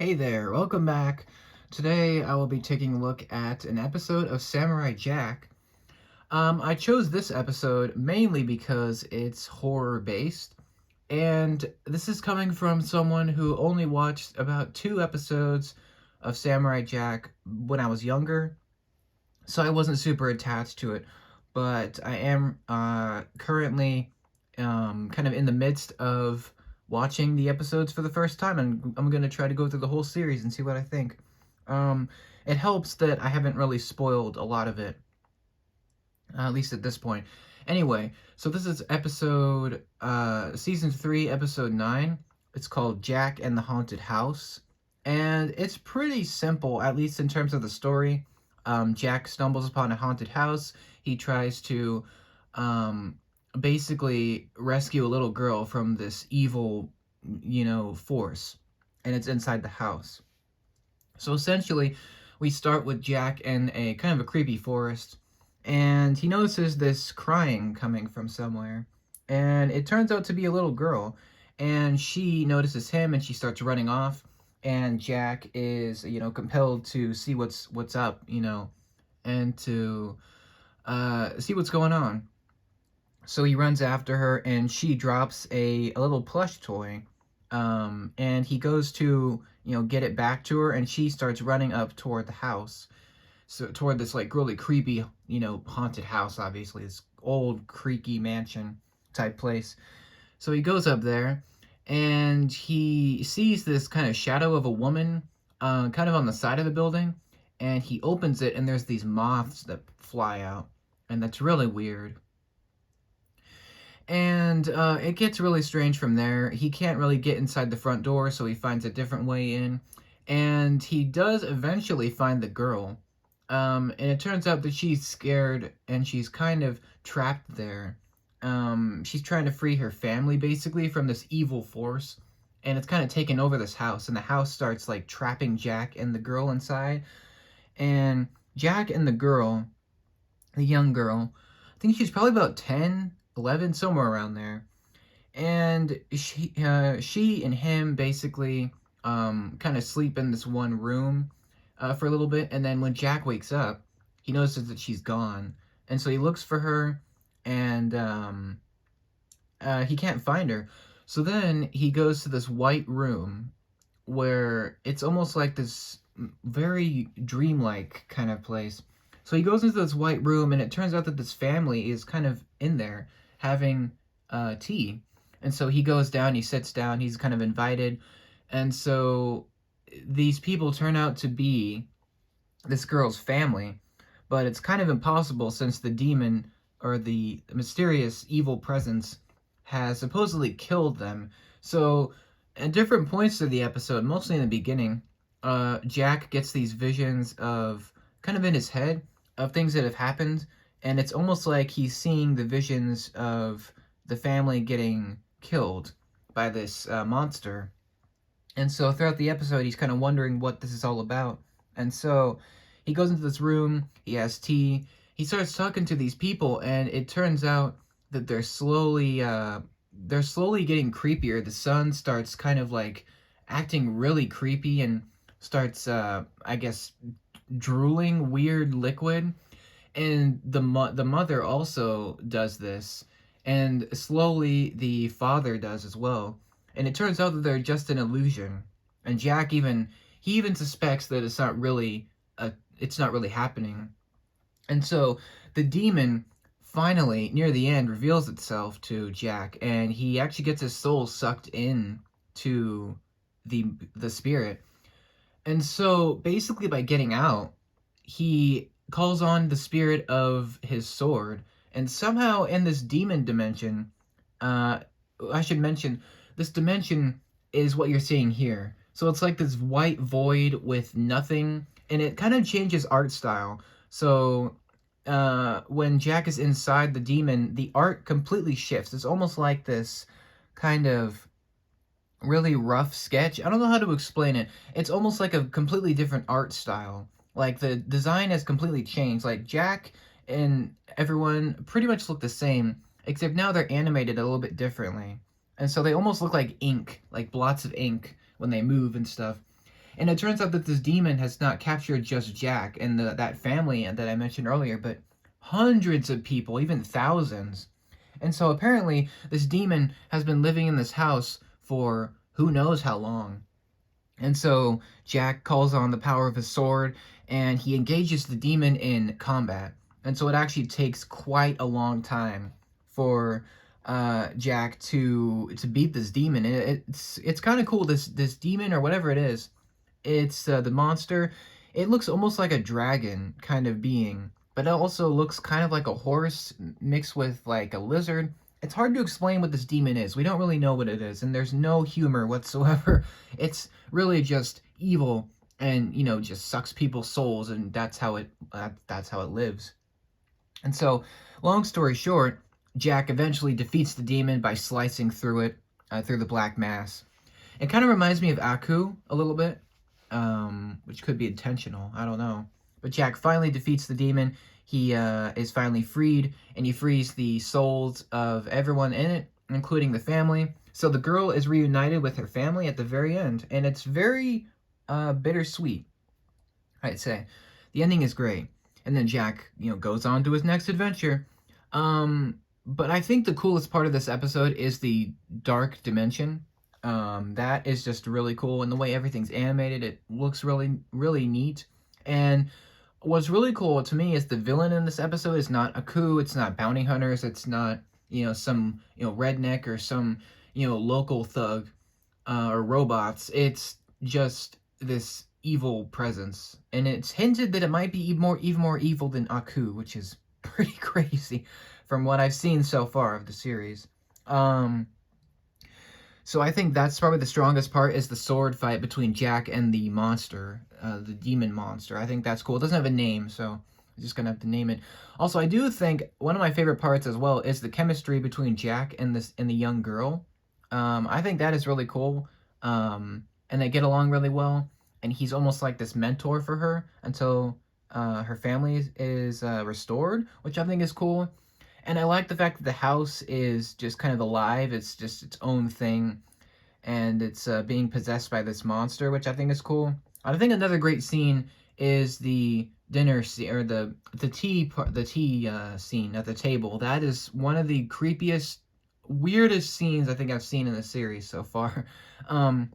Hey there, welcome back. Today I will be taking a look at an episode of Samurai Jack. I chose this episode mainly because it's horror based, and this is coming from someone who only watched about 2 episodes of Samurai Jack when I was younger, so I wasn't super attached to it. But I am currently kind of in the midst of watching the episodes for the first time, and I'm gonna try to go through the whole series and see what I think. Um, it helps that I haven't really spoiled a lot of it, at least at this point. Anyway, so this is season 3, episode 9. It's called Jack and the Haunted House, and it's pretty simple, at least in terms of the story. Jack stumbles upon a haunted house. He tries to um, basically rescue a little girl from this evil, force, and it's inside the house. So essentially, we start with Jack in a kind of a creepy forest, and he notices this crying coming from somewhere, and it turns out to be a little girl, and she notices him, and she starts running off, and Jack is, compelled to see what's up, and to see what's going on. So he runs after her, and she drops a little plush toy. And he goes to, get it back to her, and she starts running up toward the house. So toward this like really creepy, haunted house, obviously, this old creaky mansion type place. So he goes up there, and he sees this kind of shadow of a woman, kind of on the side of the building, and he opens it, and there's these moths that fly out, and that's really weird. And it gets really strange from there. He can't really get inside the front door, so he finds a different way in. And he does eventually find the girl. And it turns out that she's scared and she's kind of trapped there. She's trying to free her family basically from this evil force. And it's kind of taken over this house. And the house starts like trapping Jack and the girl inside. And Jack and the girl, the young girl, I think she's probably about 10, 11, somewhere around there. And she and him basically kind of sleep in this one room for a little bit. And then when Jack wakes up, he notices that she's gone. And so he looks for her, and he can't find her. So then he goes to this white room where it's almost like this very dreamlike kind of place. So he goes into this white room, and it turns out that this family is kind of in there having tea. And so he goes down, he sits down, he's kind of invited. And so these people turn out to be this girl's family, but it's kind of impossible since the demon or the mysterious evil presence has supposedly killed them. So at different points of the episode, mostly in the beginning, Jack gets these visions of kind of in his head of things that have happened, and it's almost like he's seeing the visions of the family getting killed by this monster. And so throughout the episode, he's kind of wondering what this is all about. And so he goes into this room, he has tea, he starts talking to these people, and it turns out that they're slowly getting creepier. The sun starts kind of like acting really creepy and starts, I guess, drooling weird liquid. And the mother also does this, and slowly the father does as well. And it turns out that they're just an illusion. And Jack even suspects that it's not really happening. And so the demon finally near the end reveals itself to Jack, and he actually gets his soul sucked in to the spirit. And so basically by getting out, he calls on the spirit of his sword, and somehow in this demon dimension, I should mention, this dimension is what you're seeing here. So it's like this white void with nothing, and it kind of changes art style. So when Jack is inside the demon, the art completely shifts. It's almost like this kind of really rough sketch. I don't know how to explain it. It's almost like a completely different art style. Like the design has completely changed. Like Jack and everyone pretty much look the same, except now they're animated a little bit differently. And so they almost look like ink, like blots of ink when they move and stuff. And it turns out that this demon has not captured just Jack and that family that I mentioned earlier, but hundreds of people, even thousands. And so apparently, this demon has been living in this house for who knows how long. And so Jack calls on the power of his sword and he engages the demon in combat. And so it actually takes quite a long time for Jack to beat this demon. It's kind of cool. This demon or whatever it is, it's the monster. It looks almost like a dragon kind of being, but it also looks kind of like a horse mixed with like a lizard. It's hard to explain what this demon is. We don't really know what it is, and there's no humor whatsoever. It's really just evil, and just sucks people's souls, and that's how it lives. And so, long story short, Jack eventually defeats the demon by slicing through it, through the black mass. It kind of reminds me of Aku a little bit, which could be intentional. I don't know. But Jack finally defeats the demon. He is finally freed, and he frees the souls of everyone in it, including the family. So the girl is reunited with her family at the very end, and it's very bittersweet, I'd say. The ending is great. And then Jack, goes on to his next adventure. But I think the coolest part of this episode is the dark dimension. That is just really cool, and the way everything's animated, it looks really, really neat. And what's really cool to me is the villain in this episode is not Aku, it's not bounty hunters, it's not some redneck or some local thug or robots. It's just this evil presence, and it's hinted that it might be even more evil than Aku, which is pretty crazy from what I've seen so far of the series. So I think that's probably the strongest part is the sword fight between Jack and the monster, the demon monster. I think that's cool. It doesn't have a name, so I'm just gonna have to name it. Also, I do think one of my favorite parts as well is the chemistry between Jack and the young girl. I think that is really cool, and they get along really well. And he's almost like this mentor for her until her family is restored, which I think is cool. And I like the fact that the house is just kind of alive. It's just its own thing, and it's being possessed by this monster, which I think is cool. I think another great scene is the dinner scene or the tea scene at the table. That is one of the creepiest, weirdest scenes I think I've seen in the series so far. And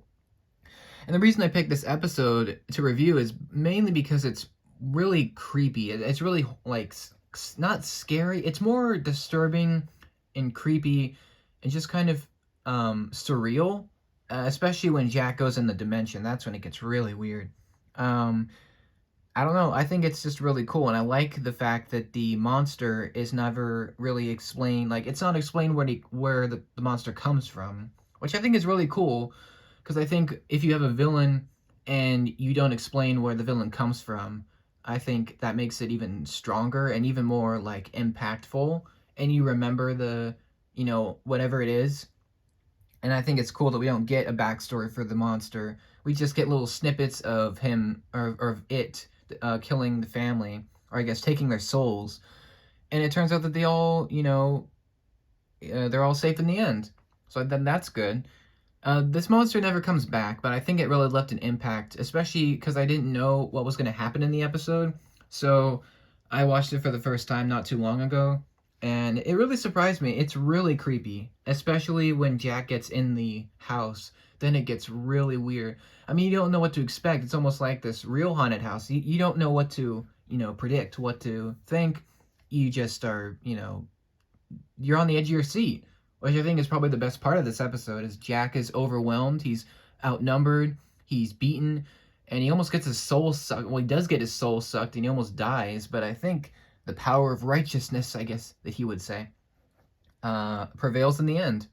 the reason I picked this episode to review is mainly because it's really creepy. It's really like not scary. It's more disturbing and creepy and just kind of surreal, especially when Jack goes in the dimension. That's when it gets really weird. I don't know. I think it's just really cool, and I like the fact that the monster is never really explained. Like, it's not explained where the monster comes from, which I think is really cool, because I think if you have a villain and you don't explain where the villain comes from, I think that makes it even stronger and even more like impactful, and you remember the whatever it is. And I think it's cool that we don't get a backstory for the monster. We just get little snippets of him or of it killing the family, or I guess taking their souls. And it turns out that they all, they're all safe in the end. So then that's good. This monster never comes back, but I think it really left an impact, especially because I didn't know what was going to happen in the episode. So I watched it for the first time not too long ago, and it really surprised me. It's really creepy, especially when Jack gets in the house. Then it gets really weird. I mean, you don't know what to expect. It's almost like this real haunted house. You don't know what to, predict, what to think. You just are, you're on the edge of your seat, which I think is probably the best part of this episode. Is Jack is overwhelmed, he's outnumbered, he's beaten, and he almost gets his soul sucked. Well, he does get his soul sucked, and he almost dies. But I think the power of righteousness, I guess that he would say, prevails in the end.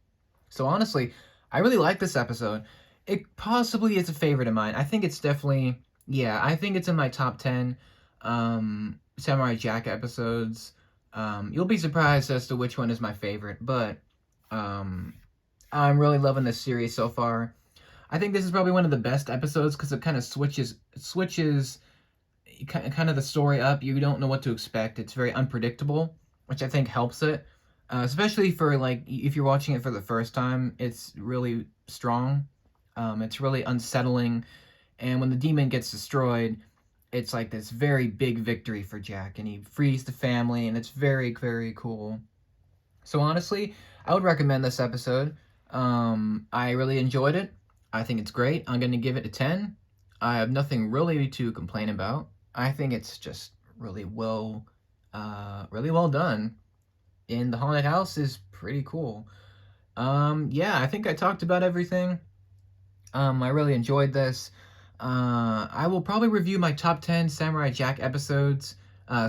So honestly, I really like this episode. It possibly is a favorite of mine. I think it's definitely, yeah, I think it's in my top 10 Samurai Jack episodes. You'll be surprised as to which one is my favorite, but I'm really loving this series so far. I think this is probably one of the best episodes because it kind of switches kind of the story up. You don't know what to expect. It's very unpredictable, which I think helps it. Especially for like if you're watching it for the first time, it's really strong. It's really unsettling, And when the demon gets destroyed, it's like this very big victory for Jack, and he frees the family, and it's very, very cool. So honestly, I would recommend this episode. I really enjoyed it. I think it's great. I'm going to give it a 10. I have nothing really to complain about. I think it's just really well done. And the haunted house is pretty cool. Yeah, I think I talked about everything. I really enjoyed this. I will probably review my top 10 Samurai Jack episodes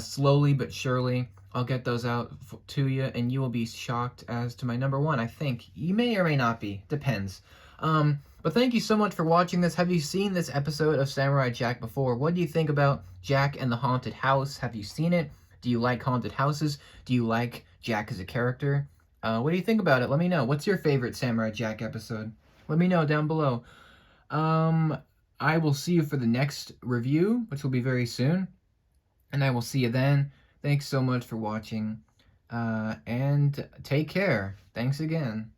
slowly but surely. I'll get those out to you, and you will be shocked as to my number one, I think. You may or may not be. Depends. But thank you so much for watching this. Have you seen this episode of Samurai Jack before? What do you think about Jack and the Haunted House? Have you seen it? Do you like haunted houses? Do you like Jack as a character? What do you think about it? Let me know. What's your favorite Samurai Jack episode? Let me know down below. Um, I will see you for the next review, which will be very soon. And I will see you then. Thanks so much for watching. And take care. Thanks again.